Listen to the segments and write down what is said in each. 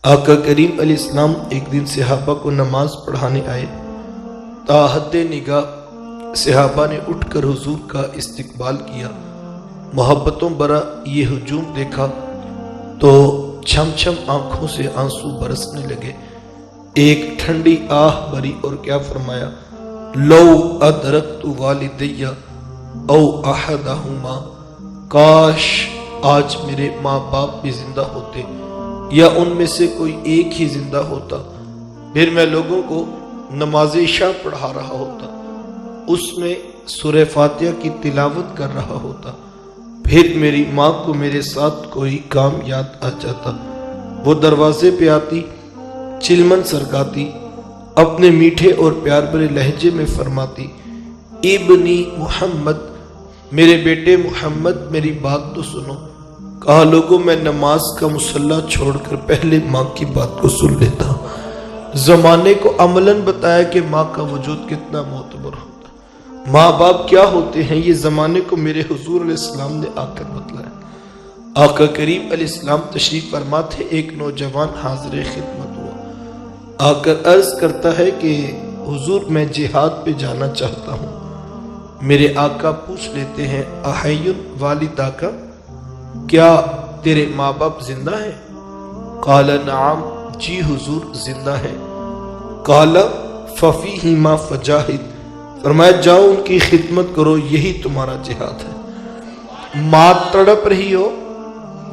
آقا کریم علیہ السلام ایک دن صحابہ کو نماز پڑھانے آئے۔ تاحد نگاہ صحابہ نے اٹھ کر حضور کا استقبال کیا۔ محبتوں برا یہ ہجوم دیکھا تو چھم چھم آنکھوں سے آنسو برسنے لگے۔ ایک ٹھنڈی آہ بری اور کیا فرمایا، لو ادرکت والدی او احدہما، کاش آج میرے ماں باپ بھی زندہ ہوتے یا ان میں سے کوئی ایک ہی زندہ ہوتا، پھر میں لوگوں کو نماز عشاء پڑھا رہا ہوتا، اس میں سورہ فاتحہ کی تلاوت کر رہا ہوتا، پھر میری ماں کو میرے ساتھ کوئی کام یاد آ جاتا، وہ دروازے پہ آتی، چلمن سرکاتی، اپنے میٹھے اور پیار بھرے لہجے میں فرماتی، ابنی محمد، میرے بیٹے محمد میری بات تو سنو۔ کہا لوگوں میں نماز کا مصلی چھوڑ کر پہلے ماں کی بات کو سن لیتا ہوں۔ زمانے کو عملاً بتایا کہ ماں کا وجود کتنا معتبر ہوتا ہے، ماں باپ کیا ہوتے ہیں، یہ زمانے کو میرے حضور علیہ السلام نے آ کر بتلایا۔ آقا کریم علیہ السلام تشریف فرما تھے، ایک نوجوان حاضر خدمت ہوا، آ کر عرض کرتا ہے کہ حضور میں جہاد پہ جانا چاہتا ہوں۔ میرے آقا پوچھ لیتے ہیں، احی والدہ کا، کیا تیرے ماں باپ زندہ ہیں؟ قال نعم، جی حضور زندہ ہیں۔ قال ففیہما فجاہد، فرمایا جاؤ ان کی خدمت کرو، یہی تمہارا جہاد ہے۔ ماں تڑپ رہی ہو،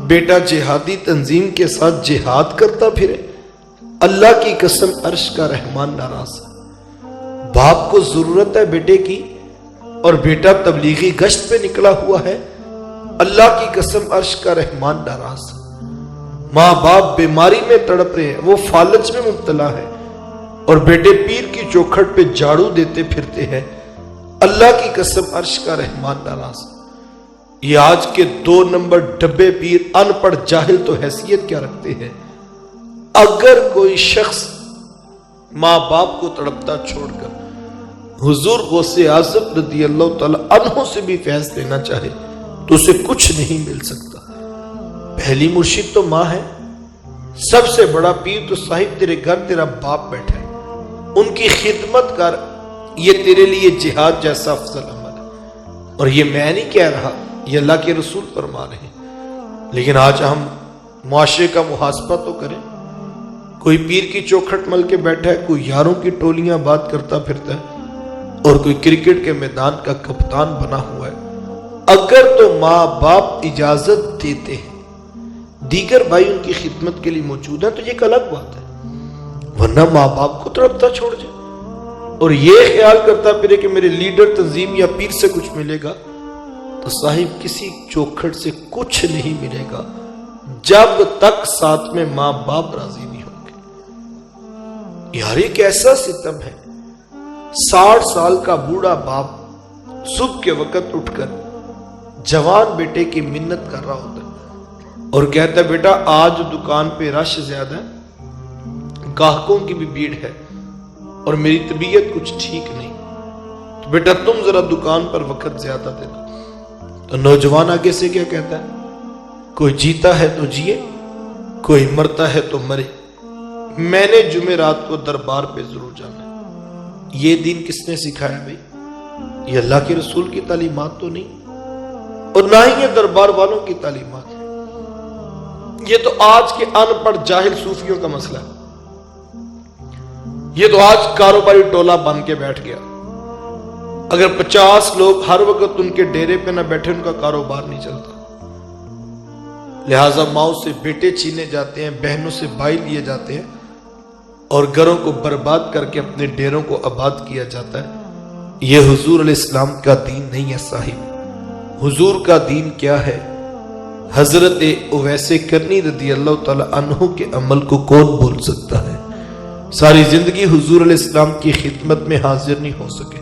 بیٹا جہادی تنظیم کے ساتھ جہاد کرتا پھرے، اللہ کی قسم عرش کا رحمان ناراض ہے۔ باپ کو ضرورت ہے بیٹے کی اور بیٹا تبلیغی گشت پہ نکلا ہوا ہے، اللہ کی قسم عرش کا رحمان ناراض ہے۔ ماں باپ بیماری میں تڑپ رہے ہیں، وہ فالج میں مبتلا ہے، اور بیٹے پیر کی چوکھٹ پہ جھاڑو دیتے پھرتے ہیں، اللہ کی قسم عرش کا رحمان ناراض ہے۔ یہ آج کے 2 نمبر ڈبے پیر ان پڑھ جاہل تو حیثیت کیا رکھتے ہیں؟ اگر کوئی شخص ماں باپ کو تڑپتا چھوڑ کر حضور غوث اعظم رضی اللہ تعالی عنہ سے بھی فیض لینا چاہے تو اسے کچھ نہیں مل سکتا۔ پہلی مرشد تو ماں ہے، سب سے بڑا پیر تو صاحب تیرے گھر تیرا باپ بیٹھا ہے، ان کی خدمت کر، یہ تیرے لیے جہاد جیسا افضل عمل ہے۔ اور یہ میں نہیں کہہ رہا، یہ اللہ کے رسول فرما رہے ہیں۔ لیکن آج ہم معاشرے کا محاسبہ تو کریں، کوئی پیر کی چوکھٹ مل کے بیٹھا ہے، کوئی یاروں کی ٹولیاں بات کرتا پھرتا ہے، اور کوئی کرکٹ کے میدان کا کپتان بنا ہوا ہے۔ اگر تو ماں باپ اجازت دیتے ہیں، دیگر بھائی ان کی خدمت کے لیے موجود ہیں، تو یہ ایک الگ بات ہے، ورنہ ماں باپ کو تڑپتا چھوڑ جائے اور یہ خیال کرتا پھرے کہ میرے لیڈر تنظیم یا پیر سے کچھ ملے گا، تو صاحب کسی چوکھٹ سے کچھ نہیں ملے گا جب تک ساتھ میں ماں باپ راضی نہیں ہوں گے۔ یار یہ کیسا ستم ہے، 60 سال کا بوڑھا باپ صبح کے وقت اٹھ کر جوان بیٹے کی منت کر رہا ہوتا ہے اور کہتا ہے بیٹا آج دکان پہ رش زیادہ ہے، گاہکوں کی بھی بھیڑ ہے اور میری طبیعت کچھ ٹھیک نہیں، تو بیٹا تم ذرا دکان پر وقت زیادہ دینا۔ تو نوجوان آگے سے کیا کہتا ہے، کوئی جیتا ہے تو جیے، کوئی مرتا ہے تو مرے، میں نے جمعرات کو دربار پہ ضرور جانا ہے۔ یہ دین کس نے سکھایا بھائی؟ یہ اللہ کے رسول کی تعلیمات تو نہیں، اور نہ ہی یہ دربار والوں کی تعلیمات ہے۔ یہ تو آج کے ان پڑھ جاہل صوفیوں کا مسئلہ ہے، یہ تو آج کاروباری ٹولہ بن کے بیٹھ گیا۔ اگر 50 لوگ ہر وقت ان کے ڈیرے پہ نہ بیٹھے ان کا کاروبار نہیں چلتا، لہٰذا ماؤں سے بیٹے چھینے جاتے ہیں، بہنوں سے بھائی لیے جاتے ہیں، اور گھروں کو برباد کر کے اپنے ڈیروں کو آباد کیا جاتا ہے۔ یہ حضور علیہ السلام کا دین نہیں ہے صاحب۔ حضور کا دین کیا ہے؟ حضرت اویس کرنی رضی اللہ تعالی عنہ کے عمل کو کون بھول سکتا ہے؟ ساری زندگی حضور علیہ السلام کی خدمت میں حاضر نہیں ہو سکے،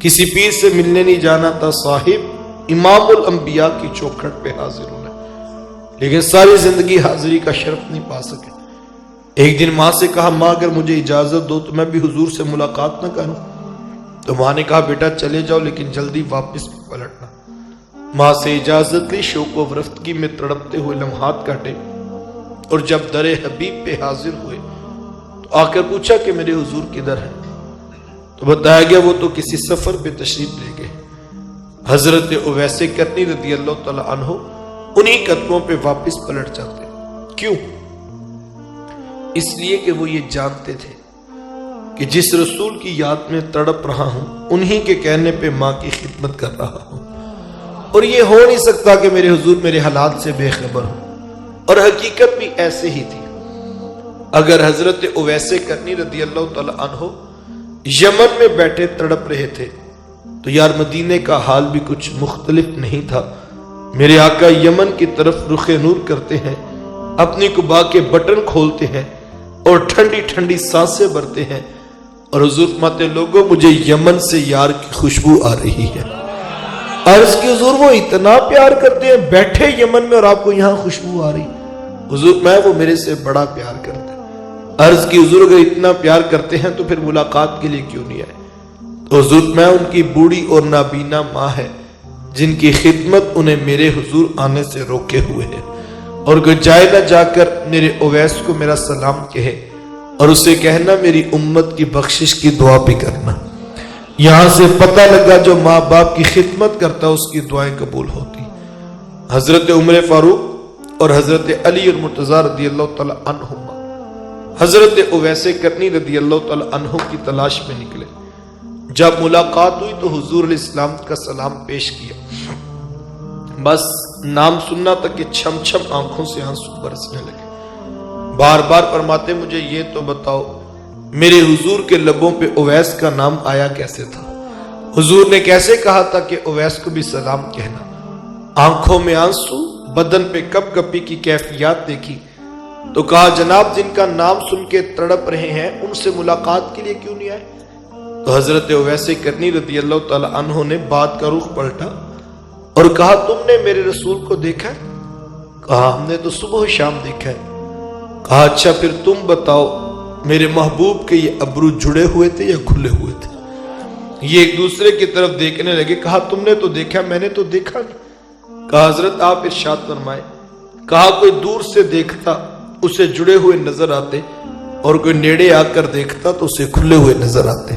کسی پیر سے ملنے نہیں جانا تھا صاحب، امام الانبیاء کی چوکھٹ پہ حاضر ہونا، لیکن ساری زندگی حاضری کا شرف نہیں پا سکے۔ ایک دن ماں سے کہا، ماں اگر مجھے اجازت دو تو میں بھی حضور سے ملاقات نہ کروں؟ تو ماں نے کہا بیٹا چلے جاؤ لیکن جلدی واپس بھی پلٹنا۔ ماں سے اجازت لی، شوق و رفتگی میں تڑپتے ہوئے لمحات کاٹے، اور جب در حبیب پہ حاضر ہوئے تو آ کر پوچھا کہ میرے حضور کدھر ہیں؟ تو بتایا گیا وہ تو کسی سفر پہ تشریف لے گئے۔ حضرت اویس کرنی رضی اللہ تعالی عنہ انہی قدموں پہ واپس پلٹ جاتے۔ کیوں؟ اس لیے کہ وہ یہ جانتے تھے کہ جس رسول کی یاد میں تڑپ رہا ہوں انہی کے کہنے پہ ماں کی خدمت کر رہا ہوں، اور یہ ہو نہیں سکتا کہ میرے حضور میرے حالات سے بے خبر ہوں۔ اور حقیقت بھی ایسے ہی تھی۔ اگر حضرت اویس کرنی رضی اللہ تعالی عنہ یمن میں بیٹھے تڑپ رہے تھے تو یار مدینے کا حال بھی کچھ مختلف نہیں تھا۔ میرے آقا یمن کی طرف رخ نور کرتے ہیں، اپنی قبا کے بٹن کھولتے ہیں اور ٹھنڈی ٹھنڈی سانسیں بھرتے ہیں، اور حضور فرماتے ہیں لوگوں مجھے یمن سے یار کی خوشبو آ رہی ہے۔ عرض کی حضور وہ اتنا پیار کرتے ہیں بیٹھے یمن میں اور آپ کو یہاں خوشبو آ رہی؟ حضور میں وہ میرے سے بڑا پیار کرتے ہیں۔ عرض کی حضور اگر اتنا پیار کرتے ہیں تو پھر ملاقات کے لیے کیوں نہیں آئے؟ تو حضور میں ان کی بوڑھی اور نابینا ماں ہے جن کی خدمت انہیں میرے حضور آنے سے روکے ہوئے ہے، اور اگر جائے نہ جا کر میرے اویس کو میرا سلام کہے اور اسے کہنا میری امت کی بخشش کی دعا بھی کرنا۔ یہاں سے پتہ لگا جو ماں باپ کی خدمت کرتا اس کی دعائیں قبول ہوتی۔ حضرت عمر فاروق اور حضرت علی اور مرتضیٰ رضی اللہ تعالی عنہما حضرت اویس کرنی رضی اللہ تعالی عنہ کی تلاش میں نکلے۔ جب ملاقات ہوئی تو حضور علیہ السلام کا سلام پیش کیا، بس نام سننا تک کہ چھم چھم آنکھوں سے آنسو برسنے لگے۔ بار بار فرماتے مجھے یہ تو بتاؤ میرے حضور کے لبوں پہ اویس کا نام آیا کیسے تھا؟ حضور نے کیسے کہا تھا کہ اویس کو بھی سلام کہنا؟ آنکھوں میں آنسو، بدن پہ کپ کپی کی کیفیات دیکھی تو کہا جناب جن کا نام سن کے تڑپ رہے ہیں ان سے ملاقات کے لیے کیوں نہیں آئے؟ تو حضرت اویس کرنی رضی اللہ تعالی عنہ نے بات کا رخ پلٹا اور کہا تم نے میرے رسول کو دیکھا ہے؟ کہا ہم نے تو صبح و شام دیکھا ہے۔ کہا اچھا پھر تم بتاؤ میرے محبوب کے یہ ابرو جڑے ہوئے تھے یا کھلے ہوئے تھے؟ یہ ایک دوسرے کی طرف دیکھنے لگے۔ کہا تم نے تو دیکھا، میں نے تو دیکھا نہیں۔ کہا حضرت آپ ارشاد فرمائے۔ کہا کوئی دور سے دیکھتا اسے جڑے ہوئے نظر آتے اور کوئی نیڑے آ کر دیکھتا تو اسے کھلے ہوئے نظر آتے۔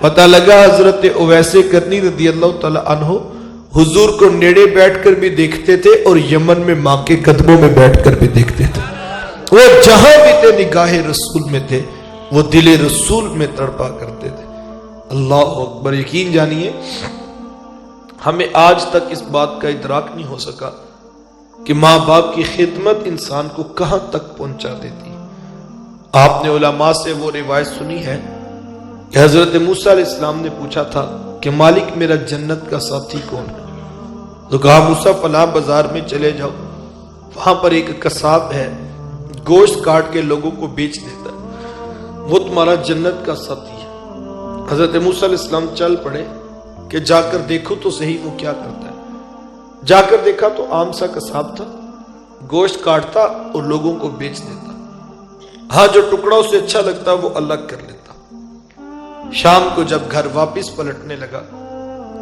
پتہ لگا حضرت اویس کرنی رضی اللہ تعالی عنہ حضور کو نیڑے بیٹھ کر بھی دیکھتے تھے اور یمن میں ماں کے قدموں میں بیٹھ کر بھی دیکھتے تھے۔ وہ جہاں بھی تھے نگاہ رسول میں تھے، وہ دل رسول میں تڑپا کرتے تھے۔ اللہ اکبر۔ یقین جانیے ہمیں آج تک اس بات کا ادراک نہیں ہو سکا کہ ماں باپ کی خدمت انسان کو کہاں تک پہنچا دیتی۔ آپ نے علماء سے وہ روایت سنی ہے کہ حضرت موسیٰ علیہ السلام نے پوچھا تھا کہ مالک میرا جنت کا ساتھی کون ہے؟ تو کہا موسیٰ فلاں بازار میں چلے جاؤ، وہاں پر ایک قصاب ہے، گوشت کاٹ کے لوگوں کو بیچ دیتا ہے، وہ تمہارا جنت کا ساتھی ہے۔ حضرت موسیٰ علیہ السلام چل پڑے کہ جا کر دیکھو تو صحیح وہ کیا کرتا ہے۔ جا کر دیکھا تو عام سا قصاب تھا، گوشت کاٹتا اور لوگوں کو بیچ دیتا، ہاں جو ٹکڑا اسے اچھا لگتا وہ الگ کر لیتا۔ شام کو جب گھر واپس پلٹنے لگا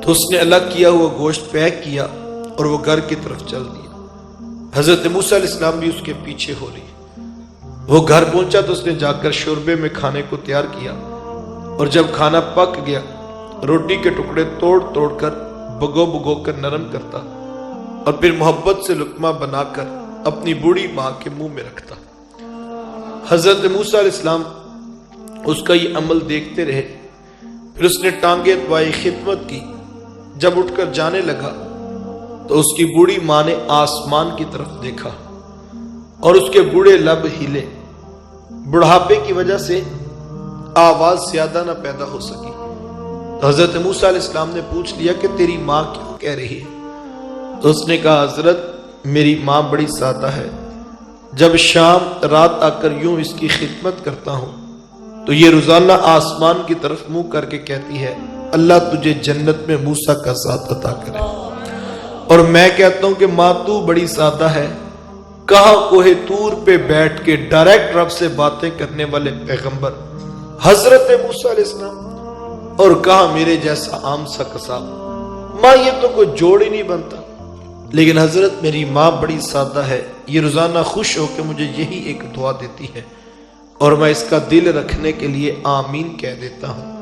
تو اس نے الگ کیا ہوا گوشت پیک کیا اور وہ گھر کی طرف چل دیا۔ حضرت موسیٰ علیہ السلام بھی اس کے پیچھے ہو رہی۔ وہ گھر پہنچا تو اس نے جا کر شوربے میں کھانے کو تیار کیا، اور جب کھانا پک گیا روٹی کے ٹکڑے توڑ توڑ کر بھگو کر نرم کرتا اور پھر محبت سے لقمہ بنا کر اپنی بوڑھی ماں کے منہ میں رکھتا۔ حضرت موسیٰ علیہ السلام اس کا یہ عمل دیکھتے رہے، پھر اس نے ٹانگیں دبائی، خدمت کی۔ جب اٹھ کر جانے لگا تو اس کی بوڑھی ماں نے آسمان کی طرف دیکھا اور اس کے بوڑھے لب ہلے۔ بڑھاپے کی وجہ سے آواز زیادہ نہ پیدا ہو سکی۔ تو حضرت موسیٰ علیہ السلام نے پوچھ لیا کہ تیری ماں کیوں کہہ رہی ہے؟ تو اس نے کہا حضرت میری ماں بڑی سادہ ہے، جب شام رات آ کر یوں اس کی خدمت کرتا ہوں تو یہ روزانہ آسمان کی طرف منہ کر کے کہتی ہے اللہ تجھے جنت میں موسیٰ کا ساتھ عطا کرے، اور میں کہتا ہوں کہ ماں تو بڑی سادہ ہے، کہاں کوہ طور پہ بیٹھ کے ڈائریکٹ رب سے باتیں کرنے والے پیغمبر حضرت موسیٰ علیہ السلام، اور کہاں میرے جیسا عام سا قصاب۔ ماں یہ تو کوئی جوڑ ہی نہیں بنتا۔ لیکن حضرت میری ماں بڑی سادہ ہے، یہ روزانہ خوش ہو کے مجھے یہی ایک دعا دیتی ہے اور میں اس کا دل رکھنے کے لیے آمین کہہ دیتا ہوں۔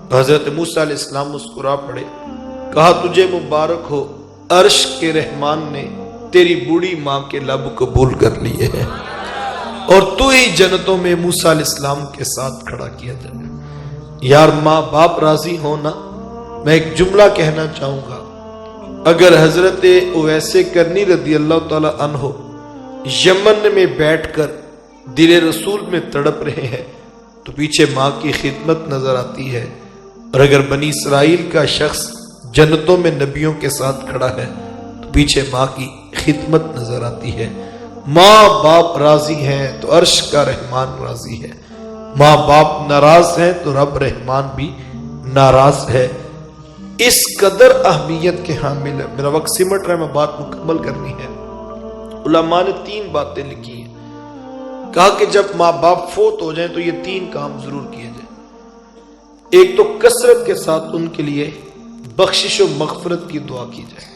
تو حضرت موسیٰ علیہ السلام مسکرا پڑے، کہا تجھے مبارک ہو، عرش کے رحمان نے تیری بوڑھی ماں کے لب قبول کر لیے ہیں اور تو ہی جنتوں میں موسیٰ علیہ السلام کے ساتھ کھڑا کیا جائے۔ یار ماں باپ راضی ہونا، میں ایک جملہ کہنا چاہوں گا، اگر حضرت اویس کرنی رضی اللہ تعالی عنہ یمن میں بیٹھ کر دل رسول میں تڑپ رہے ہیں تو پیچھے ماں کی خدمت نظر آتی ہے، اور اگر بنی اسرائیل کا شخص جنتوں میں نبیوں کے ساتھ کھڑا ہے تو پیچھے ماں کی خدمت نظر آتی ہے۔ ماں باپ راضی ہیں تو عرش کا رحمان راضی ہے، ماں باپ ناراض ہیں تو رب رحمان بھی ناراض ہے۔ اس قدر اہمیت کے حامل ہے۔ میرا وقت سمٹ رہا ہے، میں بات مکمل کرنی ہے۔ علماء نے 3 باتیں لکھی ہیں، کہا کہ جب ماں باپ فوت ہو جائیں تو یہ 3 کام ضرور کیے جائیں۔ ایک تو کثرت کے ساتھ ان کے لیے بخشش و مغفرت کی دعا کی جائے،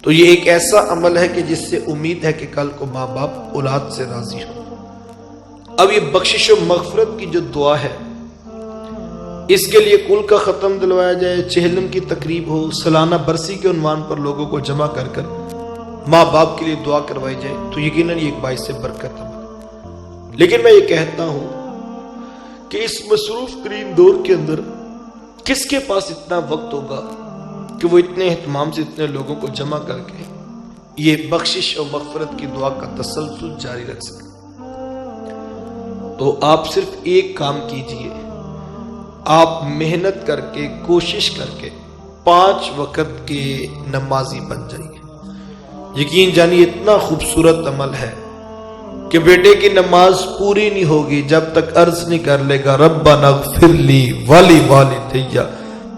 تو یہ ایک ایسا عمل ہے کہ جس سے امید ہے کہ کل کو ماں باپ اولاد سے راضی ہوں۔ اب یہ بخشش و مغفرت کی جو دعا ہے، اس کے لیے کل کا ختم دلوایا جائے، چہلم کی تقریب ہو، سالانہ برسی کے عنوان پر لوگوں کو جمع کر کر ماں باپ کے لیے دعا کروائی جائے تو یقیناً یہ ایک باعث برکت ہے۔ لیکن میں یہ کہتا ہوں کہ اس مصروف ترین دور کے اندر کس کے پاس اتنا وقت ہوگا کہ وہ اتنے اہتمام سے اتنے لوگوں کو جمع کر کے یہ بخشش اور مغفرت کی دعا کا تسلسل جاری رکھ سکے؟ تو آپ صرف ایک کام کیجئے، آپ محنت کر کے کوشش کر کے 5 وقت کے نمازی بن جائیے۔ یقین جانیے اتنا خوبصورت عمل ہے کہ بیٹے کی نماز پوری نہیں ہوگی جب تک عرض نہیں کر لے گا ربنا اغفر لی ولی والدیّ،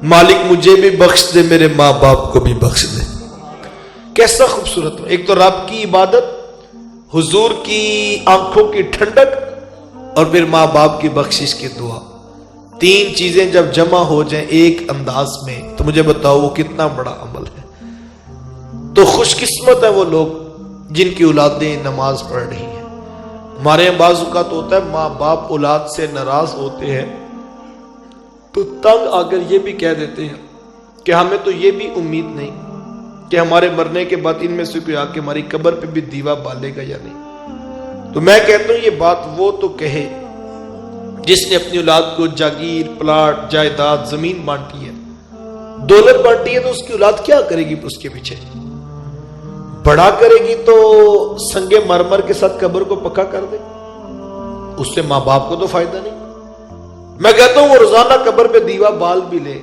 مالک مجھے بھی بخش دے، میرے ماں باپ کو بھی بخش دے۔ کیسا خوبصورت ہے! ایک تو رب کی عبادت، حضور کی آنکھوں کی ٹھنڈک، اور پھر ماں باپ کی بخشش کی دعا۔ 3 چیزیں جب جمع ہو جائیں ایک انداز میں تو مجھے بتاؤ وہ کتنا بڑا عمل ہے۔ تو خوش قسمت ہے وہ لوگ جن کی اولادیں نماز پڑھ رہی ہیں۔ ہمارے یہاں بعض اوقات ہوتا ہے ماں باپ اولاد سے ناراض ہوتے ہیں تو تنگ آ کر یہ بھی کہہ دیتے ہیں کہ ہمیں تو یہ بھی امید نہیں کہ ہمارے مرنے کے بعد ان میں سے کوئی آ کے ہماری قبر پہ بھی دیوا بالے گا یا نہیں۔ تو میں کہتا ہوں یہ بات وہ تو کہے جس نے اپنی اولاد کو جاگیر، پلاٹ، جائیداد، زمین بانٹی ہے، دولت بانٹی ہے، تو اس کی اولاد کیا کرے گی؟ اس کے پیچھے بڑا کرے گی تو سنگ مرمر کے ساتھ قبر کو پکا کر دے، اس سے ماں باپ کو تو فائدہ نہیں۔ میں کہتا ہوں وہ روزانہ قبر پہ دیوا بال بھی لے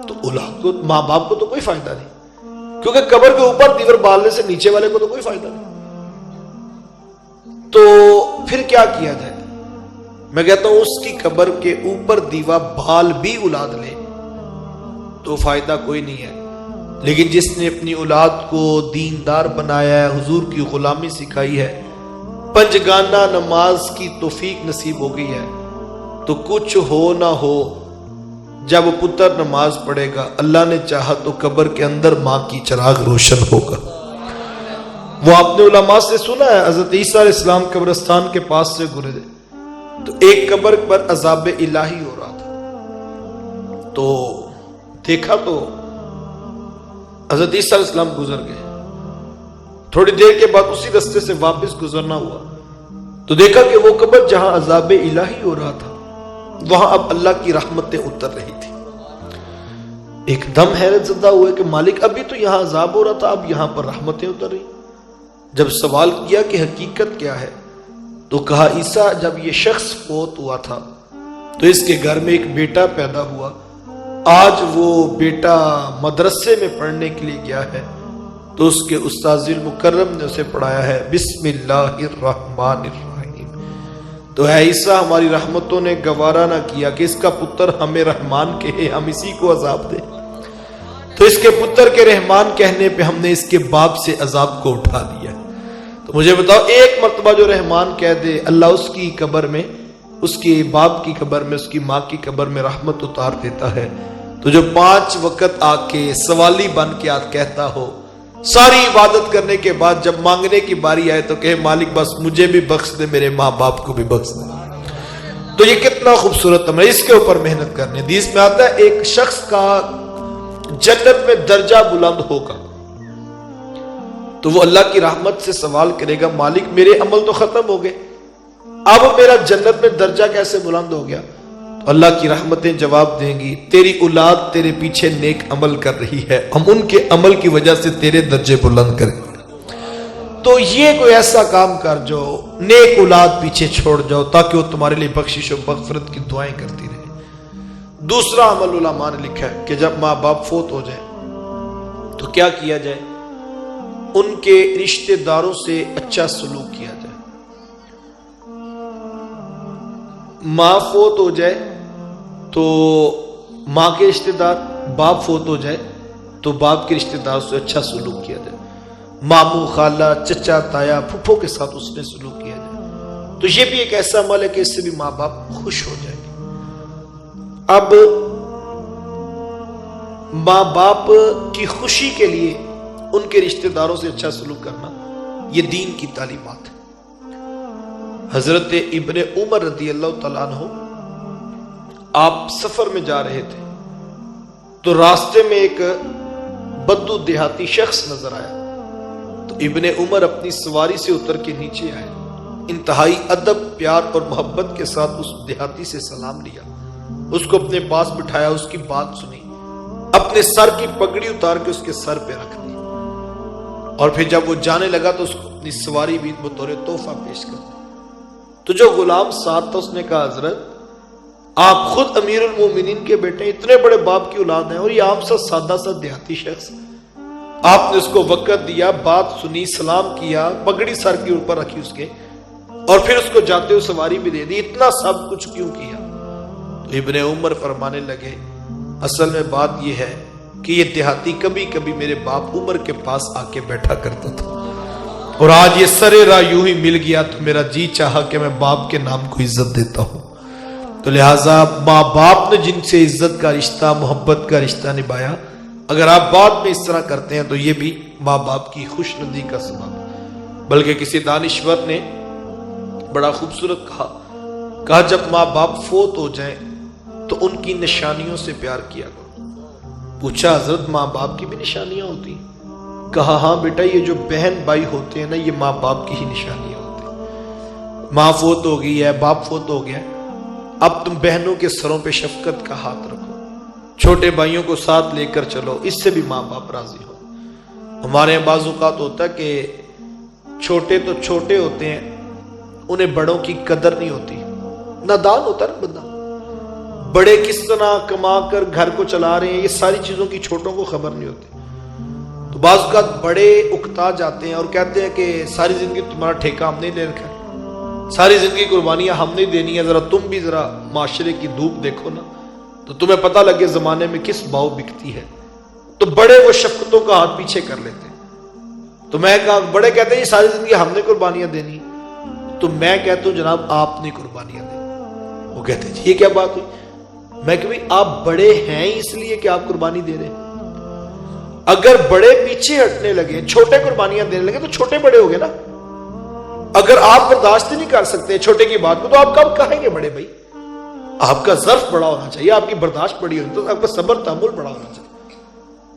تو اولاد کو، ماں باپ کو تو کوئی فائدہ نہیں، کیونکہ قبر کے اوپر دیور بالنے سے نیچے والے کو تو کوئی فائدہ نہیں۔ تو پھر کیا کیا جائے؟ میں کہتا ہوں اس کی قبر کے اوپر دیوا بال بھی اولاد لے تو فائدہ کوئی نہیں ہے، لیکن جس نے اپنی اولاد کو دیندار بنایا ہے، حضور کی غلامی سکھائی ہے، 5 گانہ نماز کی توفیق نصیب ہو گئی ہے، تو کچھ ہو نہ ہو جب پتر نماز پڑھے گا، اللہ نے چاہا تو قبر کے اندر ماں کی چراغ روشن ہوگا۔ وہ آپ نے علماء سے سنا ہے، حضرت عیسیٰ علیہ السلام قبرستان کے پاس سے گزرے تو ایک قبر پر عذاب الہی ہو رہا تھا، تو دیکھا تو حضرت عیسیٰ علیہ السلام گزر گئے۔ تھوڑی دیر کے بعد اسی رستے سے واپس گزرنا ہوا تو دیکھا کہ وہ قبر جہاں عذاب الہی ہو رہا تھا وہاں اب اللہ کی رحمتیں اتر رہی تھی۔ ایک دم حیرت زدہ ہوئے کہ مالک ابھی تو یہاں عذاب ہو رہا تھا، اب یہاں پر رحمتیں اتر رہی۔ جب سوال کیا کہ حقیقت کیا ہے تو کہا عیسیٰ جب یہ شخص فوت ہوا تھا تو اس کے گھر میں ایک بیٹا پیدا ہوا، آج وہ بیٹا مدرسے میں پڑھنے کے لیے گیا ہے تو اس کے استاذ المکرم نے اسے پڑھایا ہے بسم اللہ الرحمن الرحیم۔ تو ہے عیسیٰ ہماری رحمتوں نے گوارا نہ کیا کہ اس کا پتر ہمیں رحمان کہے، ہم اسی کو عذاب دیں، تو اس کے پتر کے رحمان کہنے پہ ہم نے اس کے باپ سے عذاب کو اٹھا دیا۔ تو مجھے بتاؤ ایک مرتبہ جو رحمان کہہ دے اللہ اس کی قبر میں، اس کے باپ کی قبر میں، اس کی ماں کی قبر میں رحمت اتار دیتا ہے، تو جو 5 وقت آ کے سوالی بن کے کہتا ہو ساری عبادت کرنے کے بعد جب مانگنے کی باری آئے تو کہے مالک بس مجھے بھی بخش دے، میرے ماں باپ کو بھی بخش دے۔ تو یہ کتنا خوبصورت عمل ہے، اس کے اوپر محنت کرنے۔ حدیث میں آتا ہے ایک شخص کا جنت میں درجہ بلند ہوگا تو وہ اللہ کی رحمت سے سوال کرے گا مالک میرے عمل تو ختم ہو گئے، اب میرا جنت میں درجہ کیسے بلند ہو گیا؟ تو اللہ کی رحمتیں جواب دیں گی تیری اولاد تیرے پیچھے نیک عمل کر رہی ہے، ہم ان کے عمل کی وجہ سے تیرے درجے بلند کریں گے۔ تو یہ کوئی ایسا کام کر جو نیک اولاد پیچھے چھوڑ جاؤ تاکہ وہ تمہارے لیے بخشش و مغفرت کی دعائیں کرتی رہے۔ دوسرا عمل علماء نے لکھا ہے کہ جب ماں باپ فوت ہو جائے تو کیا کیا جائے؟ ان کے رشتہ داروں سے اچھا سلوک کیا جائے۔ ماں فوت ہو جائے تو ماں کے رشتہ دار، باپ فوت ہو جائے تو باپ کے رشتہ داروں سے اچھا سلوک کیا جائے۔ ماموں، خالہ، چچا، تایا، پھپھو کے ساتھ اس نے سلوک کیا جائے۔ تو یہ بھی ایک ایسا عمل ہے کہ اس سے بھی ماں باپ خوش ہو جائیں گے۔ اب ماں باپ کی خوشی کے لیے ان کے رشتہ داروں سے اچھا سلوک کرنا یہ دین کی تعلیمات ہے۔ حضرت ابن عمر رضی اللہ تعالیٰ عنہ آپ سفر میں جا رہے تھے تو راستے میں ایک بدو دیہاتی شخص نظر آیا تو ابن عمر اپنی سواری سے اتر کے نیچے آئے، انتہائی ادب، پیار اور محبت کے ساتھ اس دیہاتی سے سلام لیا، اس کو اپنے پاس بٹھایا، اس کی بات سنی، اپنے سر کی پگڑی اتار کے اس کے سر پہ رکھ دی اور پھر جب وہ جانے لگا تو اس کو اپنی سواری بھی بطور تحفہ پیش کر دی۔ تو جو غلام ساتھ تھا اس نے کہا حضرت آپ خود امیر المومنین کے بیٹے، اتنے بڑے باپ کی اولاد ہیں اور یہ عام سا سادہ سا دیہاتی شخص، آپ نے اس کو وقت دیا، بات سنی، سلام کیا، پگڑی سر کے اوپر رکھی اس کے اور پھر اس کو جاتے ہوئے سواری بھی دے دی، اتنا سب کچھ کیوں کیا؟ تو ابن عمر فرمانے لگے اصل میں بات یہ ہے کہ یہ دیہاتی کبھی کبھی میرے باپ عمر کے پاس آ کے بیٹھا کرتا تھا اور آج یہ سرے راہ یوں ہی مل گیا تو میرا جی چاہا کہ میں باپ کے نام کو عزت دیتا ہوں۔ تو لہٰذا ماں باپ نے جن سے عزت کا رشتہ، محبت کا رشتہ نبھایا، اگر آپ بعد میں اس طرح کرتے ہیں تو یہ بھی ماں باپ کی خوش ندی کا سبب۔ بلکہ کسی دانشور نے بڑا خوبصورت کہا جب ماں باپ فوت ہو جائیں تو ان کی نشانیوں سے پیار کیا کرو۔ پوچھا حضرت ماں باپ کی بھی نشانیاں ہوتی؟ کہا ہاں بیٹا، یہ جو بہن بھائی ہوتے ہیں نا یہ ماں باپ کی ہی نشانیاں ہوتی ہیں۔ ماں فوت ہو گئی ہے، باپ فوت ہو گیا، اب تم بہنوں کے سروں پہ شفقت کا ہاتھ رکھو، چھوٹے بھائیوں کو ساتھ لے کر چلو، اس سے بھی ماں باپ راضی ہو۔ ہمارے یہاں بعض اوقات ہوتا ہے کہ چھوٹے تو چھوٹے ہوتے ہیں، انہیں بڑوں کی قدر نہیں ہوتی، نادان ہوتا ہے نا بندہ، بڑے کس طرح کما کر گھر کو چلا رہے ہیں یہ ساری چیزوں کی چھوٹوں کو خبر نہیں ہوتی۔ تو بعض اوقات بڑے اکتا جاتے ہیں اور کہتے ہیں کہ ساری زندگی تمہارا ٹھیکہ ہم نے لے رکھا ہے، ساری زندگی قربانیاں ہم نے دینی ہے، ذرا تم بھی ذرا معاشرے کی دھوپ دیکھو نا تو تمہیں پتہ لگے زمانے میں کس بھاؤ بکتی ہے۔ تو بڑے وہ شفقتوں کا ہاتھ پیچھے کر لیتے ہیں۔ تو میں کہا بڑے کہتے ہیں یہ ساری زندگی ہم نے قربانیاں دینی، تو میں کہتا ہوں جناب آپ نے قربانیاں دینی۔ وہ کہتے ہیں یہ کیا بات ہوئی؟ میں کہ آپ بڑے ہیں اس لیے کہ آپ قربانی دے رہے ہیں، اگر بڑے پیچھے ہٹنے لگے، چھوٹے قربانیاں دینے لگے تو چھوٹے بڑے ہو گئے نا۔ اگر آپ برداشت نہیں کر سکتے چھوٹے کی بات کو تو آپ کب کہیں گے بڑے بھائی؟ آپ کا ظرف بڑا ہونا چاہیے، آپ کی برداشت بڑی ہونی، تو آپ کا صبر تحمل بڑا ہونا چاہیے۔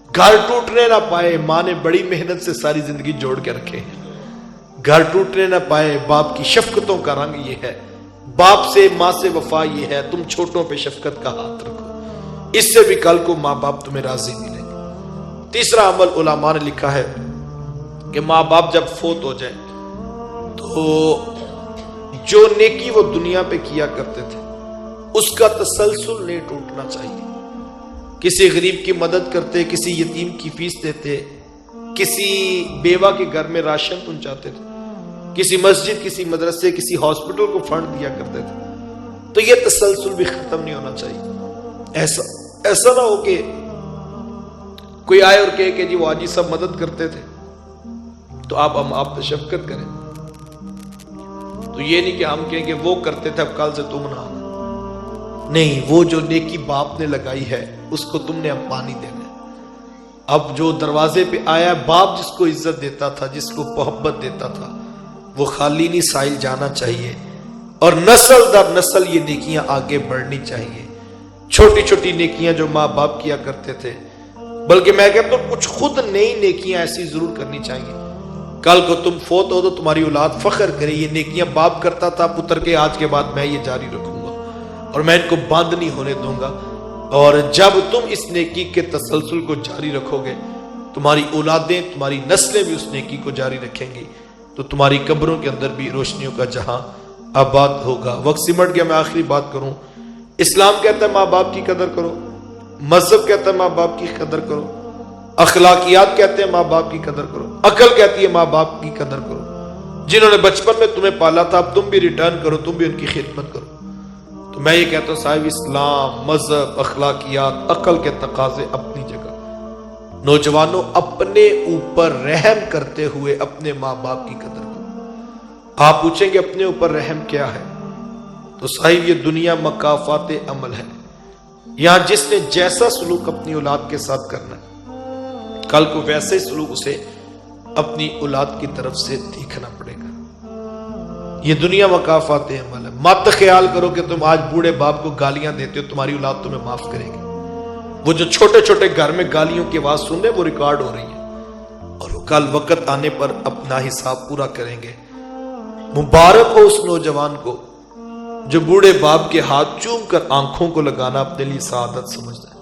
گھر ٹوٹنے نہ پائے، ماں نے بڑی محنت سے ساری زندگی جوڑ کے رکھے ہیں، گھر ٹوٹنے نہ پائے، باپ کی شفقتوں کا رنگ یہ ہے، باپ سے ماں سے وفا یہ ہے، تم چھوٹوں پہ شفقت کا ہاتھ رکھو، اس سے بھی کل کو ماں باپ تمہیں راضی ملیں گے۔ تیسرا عمل علماء نے لکھا ہے کہ ماں باپ جب فوت ہو جائیں تو جو نیکی وہ دنیا پہ کیا کرتے تھے اس کا تسلسل نہیں ٹوٹنا چاہیے۔ کسی غریب کی مدد کرتے، کسی یتیم کی فیس دیتے، کسی بیوہ کے گھر میں راشن پہنچاتے تھے، کسی مسجد، کسی مدرسے، کسی ہاسپٹل کو فنڈ دیا کرتے تھے، تو یہ تسلسل بھی ختم نہیں ہونا چاہیے۔ ایسا نہ ہو کہ کوئی آئے اور کہے کہ جی وہ حاجی صاحب مدد کرتے تھے تو آپ پہ شفقت کریں، تو یہ نہیں کہ ہم کہیں کہ وہ کرتے تھے اب کل سے تم نہ آنا، نہیں، وہ جو نیکی باپ نے لگائی ہے اس کو تم نے اب پانی دینا ہے۔ اب جو دروازے پہ آیا باپ جس کو عزت دیتا تھا، جس کو محبت دیتا تھا، وہ خالی نہیں، سائل جانا چاہیے، اور نسل در نسل یہ نیکیاں آگے بڑھنی چاہیے۔ چھوٹی چھوٹی نیکیاں جو ماں باپ کیا کرتے تھے، بلکہ میں کہتا ہوں کچھ خود نئی نیکیاں ایسی ضرور کرنی چاہیے، کل کو تم فوت ہو تو تمہاری اولاد فخر کرے یہ نیکیاں باپ کرتا تھا پتر کے، آج کے بعد میں یہ جاری رکھوں گا اور میں ان کو بند نہیں ہونے دوں گا۔ اور جب تم اس نیکی کے تسلسل کو جاری رکھو گے، تمہاری اولادیں، تمہاری نسلیں بھی اس نیکی کو جاری رکھیں گی، تو تمہاری قبروں کے اندر بھی روشنیوں کا جہاں آباد ہوگا۔ وقت سمٹ گیا، میں آخری بات کروں۔ اسلام کہتا ہے ماں باپ کی قدر کرو، مذہب کہتا ہے ماں باپ کی قدر کرو، اخلاقیات کہتے ہیں ماں باپ کی قدر کرو، عقل کہتی ہے ماں باپ کی قدر کرو۔ جنہوں نے بچپن میں تمہیں پالا تھا اب تم بھی ریٹرن کرو، تم بھی ان کی خدمت کرو۔ تو میں یہ کہتا ہوں صاحب، اسلام، مذہب، اخلاقیات، عقل کے تقاضے اپنی جگہ، نوجوانوں اپنے اوپر رحم کرتے ہوئے اپنے ماں باپ کی قدر کرو۔ آپ پوچھیں گے اپنے اوپر رحم کیا ہے؟ تو صاحب یہ دنیا مکافات عمل ہے، یہاں جس نے جیسا سلوک اپنی اولاد کے ساتھ کرنا ہے، کل کو ویسے ہی سلوک اسے اپنی اولاد کی طرف سے دیکھنا پڑے گا۔ یہ دنیا مکافات عمل ہے۔ مت خیال کرو کہ تم آج بوڑھے باپ کو گالیاں دیتے ہو تمہاری اولاد تمہیں معاف کرے گی۔ وہ جو چھوٹے چھوٹے گھر میں گالیوں کی آواز سن رہے وہ ریکارڈ ہو رہی ہے، اور وہ کل وقت آنے پر اپنا حساب پورا کریں گے۔ مبارک ہو اس نوجوان کو جو بوڑھے باپ کے ہاتھ چوم کر آنکھوں کو لگانا اپنے لیے سعادت سمجھتا ہے،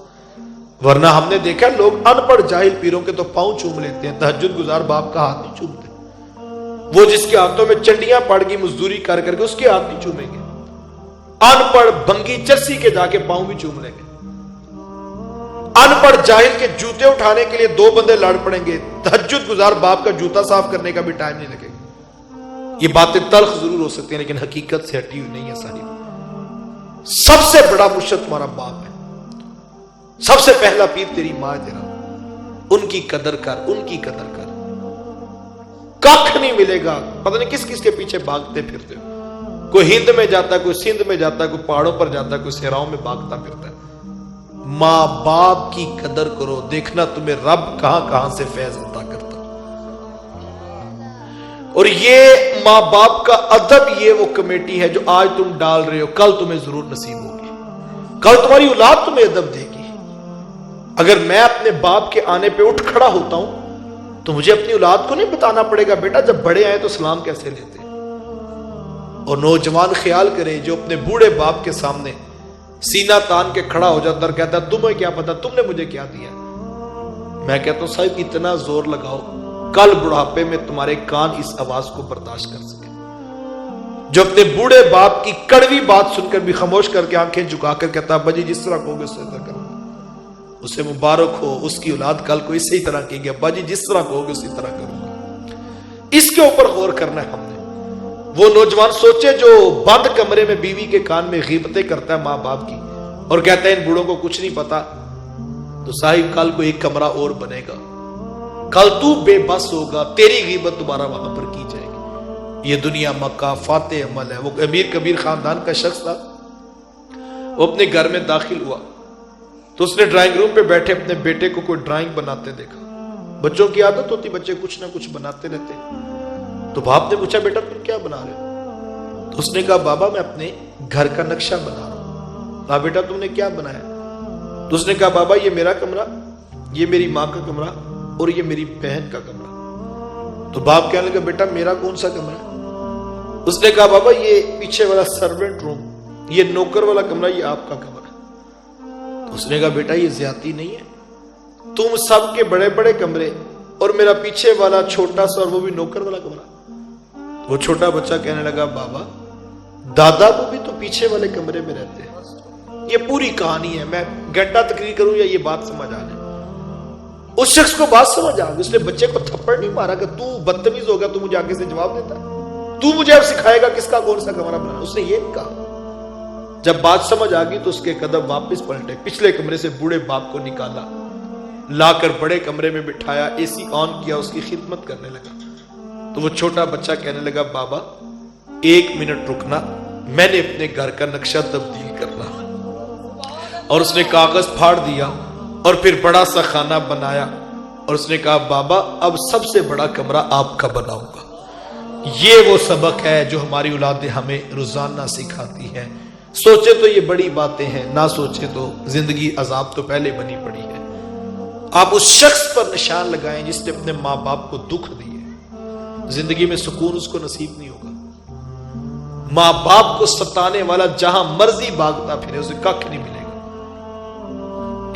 ورنہ ہم نے دیکھا لوگ ان پڑھ جاہل پیروں کے تو پاؤں چوم لیتے ہیں، تہجد گزار باپ کا ہاتھ نہیں چومتے۔ وہ جس کے ہاتھوں میں چنڈیاں پڑ گئی مزدوری کر کر کے اس کے ہاتھ نہیں چومیں گے، ان پڑھ بنگی چرسی کے جا کے پاؤں بھی چوم لیں گے۔ ان پڑھ جاہل کے جوتے اٹھانے کے لیے دو بندے لڑ پڑیں گے، تہجد گزار باپ کا جوتا صاف کرنے کا بھی ٹائم نہیں لگے گا۔ یہ باتیں تلخ ضرور ہو سکتی ہیں لیکن حقیقت سے ہٹی ہوئی نہیں ہے ساری۔ سب سے بڑا مرشد تمہارا باپ ہے، سب سے پہلا پیر تیری ماں ہے تیرا، ان کی قدر کر، ان کی قدر کر۔ کخ نہیں ملے گا، پتہ نہیں کس کس کے پیچھے بھاگتے پھرتے ہو، کوئی ہند میں جاتا ہے، کوئی سندھ میں جاتا ہے، کوئی پہاڑوں پر جاتا ہے، کوئی صحراؤں میں بھاگتا پھرتا ہے۔ ماں باپ کی قدر کرو، دیکھنا تمہیں رب کہاں کہاں سے فیض عطا کرتا۔ اور یہ ماں باپ کا ادب، یہ وہ کمیٹی ہے جو آج تم ڈال رہے ہو کل تمہیں ضرور نصیب ہوگی، کل تمہاری اولاد تمہیں ادب دے گی۔ اگر میں اپنے باپ کے آنے پہ اٹھ کھڑا ہوتا ہوں تو مجھے اپنی اولاد کو نہیں بتانا پڑے گا بیٹا جب بڑے آئے تو سلام کیسے لیتے۔ اور نوجوان خیال کرے جو اپنے بوڑھے باپ کے سامنے سینہ تان کے کھڑا ہو جاتا اور کہتا ہے تمہیں کیا پتا، تم نے مجھے کیا دیا۔ میں کہتا ہوں صاحب اتنا زور لگاؤ کل بڑھاپے میں تمہارے کان اس آواز کو برداشت کر سکے۔ جو اپنے بوڑھے باپ کی کڑوی بات سن کر بھی خاموش کر کے آنکھیں جھکا کر کہتا ابا جی جس طرح کہو گے اس طرح کروں گا، اسے مبارک ہو، اس کی اولاد کل کو اسی طرح کہے گی ابا جی جس طرح کہو گے اسی طرح کروں گا۔ اس کے اوپر غور کرنا ہے ہم نے۔ وہ نوجوان سوچے جو بند کمرے میں بیوی کے کان میں غیبتیں کرتا ہے ماں باپ کی اور کہتا ہے ان بوڑھوں کو کچھ نہیں پتا، تو صاحب کل کو ایک کمرہ اور بنے گا، کل تو بے بس ہوگا، تیری غیبت دوبارہ وہاں پر کی جائے گی۔ یہ دنیا مکافات عمل ہے۔ وہ امیر کبیر خاندان کا شخص تھا، وہ اپنے گھر میں داخل ہوا تو اس نے ڈرائنگ روم پہ بیٹھے اپنے بیٹے کو کوئی ڈرائنگ بناتے دیکھا۔ بچوں کی عادت ہوتی بچے کچھ نہ کچھ بناتے رہتے۔ تو باپ نے پوچھا بیٹا تم کیا بنا رہے ہو؟ تو اس نے کہا بابا میں اپنے گھر کا نقشہ بنا رہا ہوں۔ کہا بیٹا تم نے کیا بنایا؟ تو اس نے کہا بابا یہ میرا کمرہ، یہ میری ماں کا کمرہ اور یہ میری بہن کا کمرہ۔ تو باپ کہنے لگا بیٹا میرا کون سا کمرہ؟ اس نے کہا بابا یہ پیچھے والا سرونٹ روم، یہ نوکر والا کمرہ، یہ آپ کا کمرہ۔ تو اس نے کہا بیٹا یہ زیادتی نہیں ہے، تم سب کے بڑے بڑے کمرے اور میرا پیچھے والا چھوٹا سا اور وہ بھی نوکر والا کمرہ۔ وہ چھوٹا بچہ کہنے لگا بابا دادا کو بھی تو پیچھے والے کمرے میں رہتے ہیں، یہ پوری کہانی ہے، میں گھنٹہ تقریر کروں یا یہ بات سمجھ آ جائے۔ اس شخص کو بات سمجھ آ گئی، اس نے بچے کو تھپڑ نہیں مارا کہ تو بدتمیز ہوگا، تو مجھے آگے سے جواب دیتا ہے، تو مجھے اب سکھائے گا کس کا کون سا کمرہ بنانا۔ اس نے یہ نہیں کہا۔ جب بات سمجھ آ گئی تو اس کے قدم واپس پلٹے، پچھلے کمرے سے بوڑھے باپ کو نکالا، لا کر بڑے کمرے میں بٹھایا، اے سی آن کیا، اس کی خدمت کرنے لگا۔ تو وہ چھوٹا بچہ کہنے لگا بابا 1 منٹ رکنا، میں نے اپنے گھر کا نقشہ تبدیل کرنا۔ اور اس نے کاغذ پھاڑ دیا اور پھر بڑا سا خانہ بنایا اور اس نے کہا بابا اب سب سے بڑا کمرہ آپ کا بناؤں گا۔ یہ وہ سبق ہے جو ہماری اولادیں ہمیں روزانہ سکھاتی ہیں۔ سوچے تو یہ بڑی باتیں ہیں، نہ سوچے تو زندگی عذاب تو پہلے بنی پڑی ہے۔ آپ اس شخص پر نشان لگائیں جس نے اپنے ماں باپ کو دکھ دیے، زندگی میں سکون اس کو نصیب نہیں ہوگا۔ ماں باپ کو ستانے والا جہاں مرضی بھاگتا پھرے اسے ککھ نہیں ملے گا۔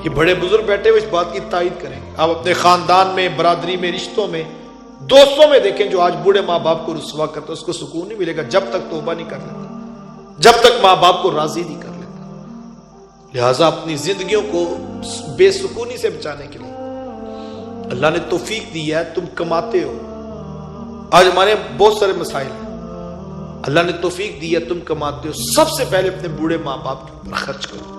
یہ بڑے بزرگ بیٹھے ہوئے اس بات کی تائید کریں گے۔ آپ اپنے خاندان میں، برادری میں، رشتوں میں، دوستوں میں دیکھیں جو آج بوڑھے ماں باپ کو رسوا کرتا اس کو سکون نہیں ملے گا جب تک توبہ نہیں کر لیتا، جب تک ماں باپ کو راضی نہیں کر لیتا۔ لہٰذا اپنی زندگیوں کو بے سکونی سے بچانے کے لیے اللہ نے توفیق دی ہے، تم کماتے ہو۔ آج ہمارے بہت سارے مسائل ہیں، اللہ نے توفیق دی ہے، تم کماتے ہو، سب سے پہلے اپنے بوڑھے ماں باپ کے اوپر خرچ کرو۔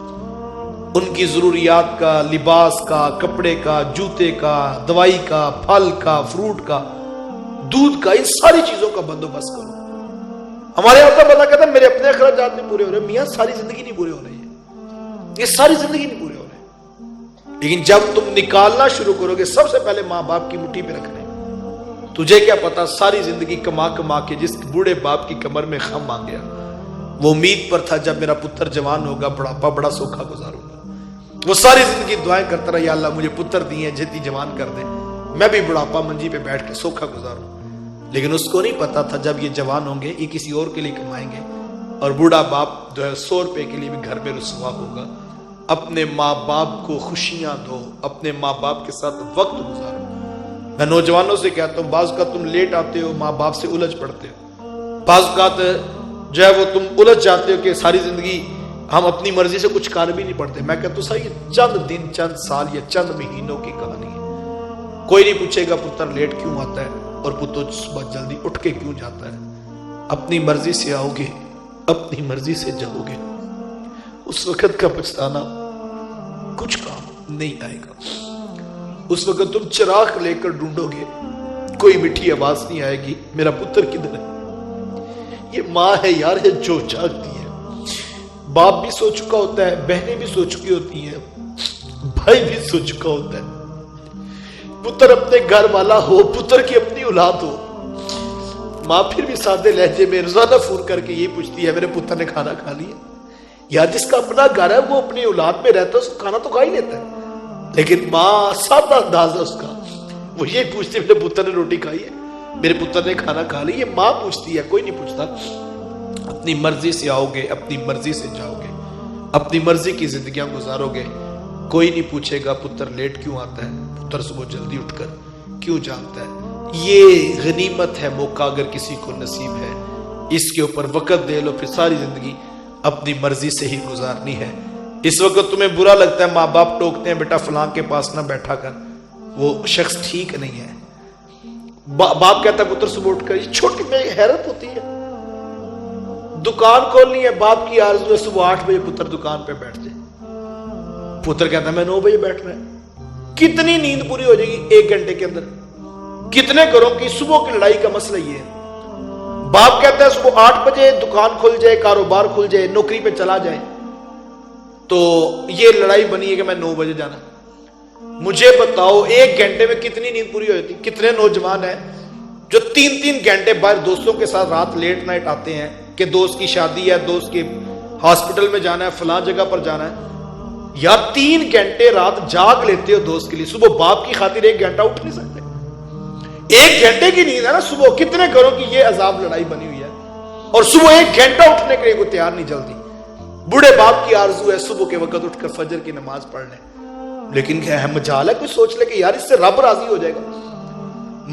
ان کی ضروریات کا، لباس کا، کپڑے کا، جوتے کا، دوائی کا، پھل کا، فروٹ کا، دودھ کا، ان ساری چیزوں کا بندوبست کرو۔ ہمارے یہاں پر بندہ کہتا ہے میرے اپنے اخراجات نہیں پورے ہو رہے۔ میاں ساری زندگی نہیں پورے ہو رہے ہیں، یہ ساری زندگی نہیں پورے ہو رہے، لیکن جب تم نکالنا شروع کرو گے سب سے پہلے ماں باپ کی مٹھی پہ رکھنے، تجھے کیا پتا ساری زندگی کما کما کے جس بوڑھے باپ کی کمر میں خم آ گیا، وہ امید پر تھا جب میرا پتر جوان ہوگا بڑھاپا بڑا سوکھا گزاروں گا، وہ ساری زندگی دعائیں کرتا رہا یا اللہ مجھے پتر دیے ہیں جتنی جوان کر دے، میں بھی بڑھاپا منجی پہ بیٹھ کے سوکھا گزاروں۔ لیکن اس کو نہیں پتا تھا جب یہ جوان ہوں گے یہ کسی اور کے لیے کمائیں گے، اور بوڑھا باپ جو ہے 100 روپے کے لیے بھی گھر میں رسوا ہوگا۔ اپنے ماں باپ کو خوشیاں دو، اپنے ماں باپ کے ساتھ وقت گزارو۔ میں نوجوانوں سے کہتا ہوں بعض اوقات تم لیٹ آتے ہو، ماں باپ سے الجھ پڑتے ہو، بعض اوقات جو ہے وہ تم الجھ جاتے ہو کہ ساری زندگی ہم اپنی مرضی سے کچھ کر بھی نہیں پڑتے۔ میں کہتا ہوں صحیح چند دن، چند سال یا چند مہینوں کی کہانی ہے۔ کوئی نہیں پوچھے گا پتر لیٹ کیوں آتا ہے اور پتر صبح جلدی اٹھ کے کیوں جاتا ہے۔ اپنی مرضی سے آؤ گے، اپنی مرضی سے جاؤ گے، اس وقت کا پچھتانا کچھ کام نہیں آئے گا۔ اس وقت تم چراغ لے کر ڈھونڈو گے، کوئی میٹھی آواز نہیں آئے گی میرا پتر کدھر ہے۔ یہ ماں ہے یار، یہ جو جاگتی ہے۔ باپ بھی سو چکا ہوتا ہے، بہنیں بھی سو چکی ہوتی ہیں، بھائی بھی سو چکا ہوتا ہے۔ پتر اپنے گھر والا ہو، پتر کی اپنی اولاد ہو، ماں پھر بھی سادے لہجے میں روزانہ فون کر کے یہ پوچھتی ہے میرے پتر نے کھانا کھا لیا؟ یا جس کا اپنا گھر ہے وہ اپنی اولاد میں رہتا ہے، اس کو کھانا تو کھا ہی لیتا ہے، لیکن ماں سادہ انداز ہے اس کا، وہ یہ پوچھتی ہے میرے پتر نے روٹی کھائی ہے، میرے پتر نے کھانا کھا لی۔ یہ ماں پوچھتی ہے، کوئی نہیں پوچھتا۔ اپنی مرضی سے آؤ گے، اپنی مرضی سے جاؤ گے، اپنی مرضی کی زندگیاں گزارو گے، کوئی نہیں پوچھے گا پتر لیٹ کیوں آتا ہے، پتر صبح جلدی اٹھ کر کیوں جاگتا ہے۔ یہ غنیمت ہے، موقع اگر کسی کو نصیب ہے اس کے اوپر وقت دے لو، پھر ساری زندگی اپنی مرضی سے ہی گزارنی ہے۔ اس وقت تمہیں برا لگتا ہے، ماں باپ ٹوکتے ہیں بیٹا فلاں کے پاس نہ بیٹھا کر، وہ شخص ٹھیک نہیں ہے۔ باپ کہتا ہے پتر صبح اٹھ کر، یہ چھوٹی میں حیرت ہوتی ہے، دکان کھولنی ہے، باپ کی آرزو ہے صبح 8 بجے پتر دکان پہ بیٹھ جائے، پتر کہتا ہے میں 9 بجے بیٹھنا ہے۔ کتنی نیند پوری ہو جائے گی 1 گھنٹے کے اندر؟ کتنے گھروں کی صبح کی لڑائی کا مسئلہ یہ ہے۔ باپ کہتا ہے صبح 8 بجے دکان کھل جائے، کاروبار کھل جائے، نوکری پہ چلا جائے، تو یہ لڑائی بنی ہے کہ میں 9 بجے جانا۔ مجھے بتاؤ 1 گھنٹے میں کتنی نیند پوری ہو جاتی؟ کتنے نوجوان ہیں جو 3 گھنٹے باہر دوستوں کے ساتھ رات لیٹ نائٹ آتے ہیں کہ دوست کی شادی ہے، دوست کے ہاسپٹل میں جانا ہے، فلاں جگہ پر جانا ہے، یا 3 گھنٹے رات جاگ لیتے ہو دوست کے لیے، صبح باپ کی خاطر 1 گھنٹہ اٹھ نہیں سکتے۔ 1 گھنٹے کی نیند ہے نا صبح، کتنے گھروں کی یہ عذاب لڑائی بنی ہوئی ہے، اور صبح 1 گھنٹہ اٹھنے کے لیے کوئی تیار نہیں جلدی۔ بوڑھے باپ کی آرزو ہے صبح کے وقت اٹھ کر فجر کی نماز پڑھ لیں، لیکن کیا مجال ہے کوئی سوچ لے کہ یار اس سے رب راضی ہو جائے گا؟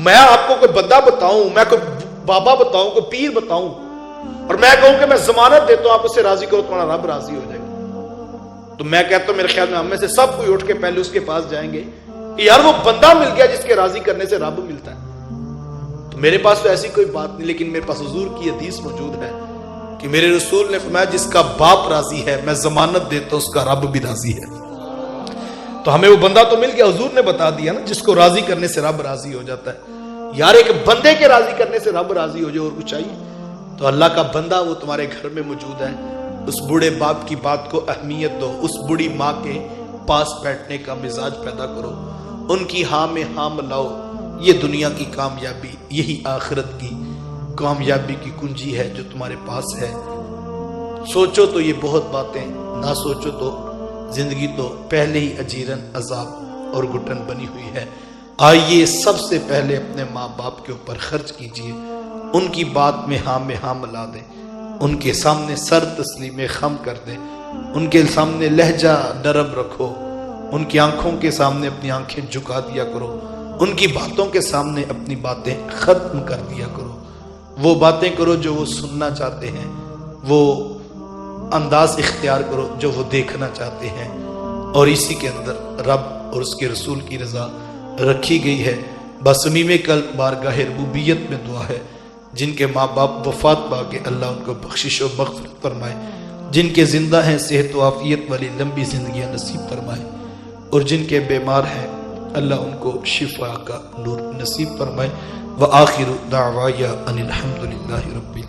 میں آپ کو کوئی بندہ بتاؤں، میں کوئی بابا بتاؤں، کوئی پیر بتاؤں، اور میں کہوں کہ میں ضمانت دیتا ہوں آپ اسے راضی کرو تمہارا رب راضی ہو جائے گا، تو میں کہتا ہوں میرے خیال میں ہم میں سے سب کوئی اٹھ کے پہلے اس کے پاس جائیں گے کہ یار وہ بندہ مل گیا جس کے راضی کرنے سے رب ملتا ہے۔ تو میرے پاس تو ایسی کوئی بات نہیں، لیکن میرے پاس حضور کی حدیث موجود ہے کہ میرے رسول نے فرمایا جس کا باپ راضی ہے میں ضمانت دیتا ہوں اس کا رب بھی راضی ہے۔ تو ہمیں وہ بندہ تو مل گیا، حضور نے بتا دیا نا، جس کو راضی کرنے سے رب راضی ہو جاتا ہے۔ یار ایک بندے کے راضی کرنے سے رب راضی ہو جائے اور کچھ چاہیے؟ تو اللہ کا بندہ وہ تمہارے گھر میں موجود ہے، اس بوڑھے باپ کی بات کو اہمیت دو، اس بوڑھی ماں کے پاس بیٹھنے کا مزاج پیدا کرو، ان کی ہاں میں ہاں ملاؤ. یہ دنیا کی کامیابی، یہی آخرت کی کامیابی کی کنجی ہے جو تمہارے پاس ہے. سوچو تو یہ بہت باتیں، نہ سوچو تو زندگی تو پہلے ہی اجیرن، عذاب اور گھٹن بنی ہوئی ہے. آئیے سب سے پہلے اپنے ماں باپ کے اوپر خرچ کیجئے، ان کی بات میں ہاں ملا دیں، ان کے سامنے سر تسلیم خم کر دیں، ان کے سامنے لہجہ نرم رکھو، ان کی آنکھوں کے سامنے اپنی آنکھیں جھکا دیا کرو، ان کی باتوں کے سامنے اپنی باتیں ختم کر دیا کرو. وہ باتیں کرو جو وہ سننا چاہتے ہیں، وہ انداز اختیار کرو جو وہ دیکھنا چاہتے ہیں، اور اسی کے اندر رب اور اس کے رسول کی رضا رکھی گئی ہے. بصمیم قلب بارگاہ ربوبیت میں دعا ہے، جن کے ماں باپ وفات پا کے اللہ ان کو بخشش و مغفرت فرمائے، جن کے زندہ ہیں صحت و عافیت والی لمبی زندگیاں نصیب فرمائے، اور جن کے بیمار ہیں اللہ ان کو شفا کا نور نصیب فرمائے. وآخر دعوایا ان الحمد للہ رب العالمین.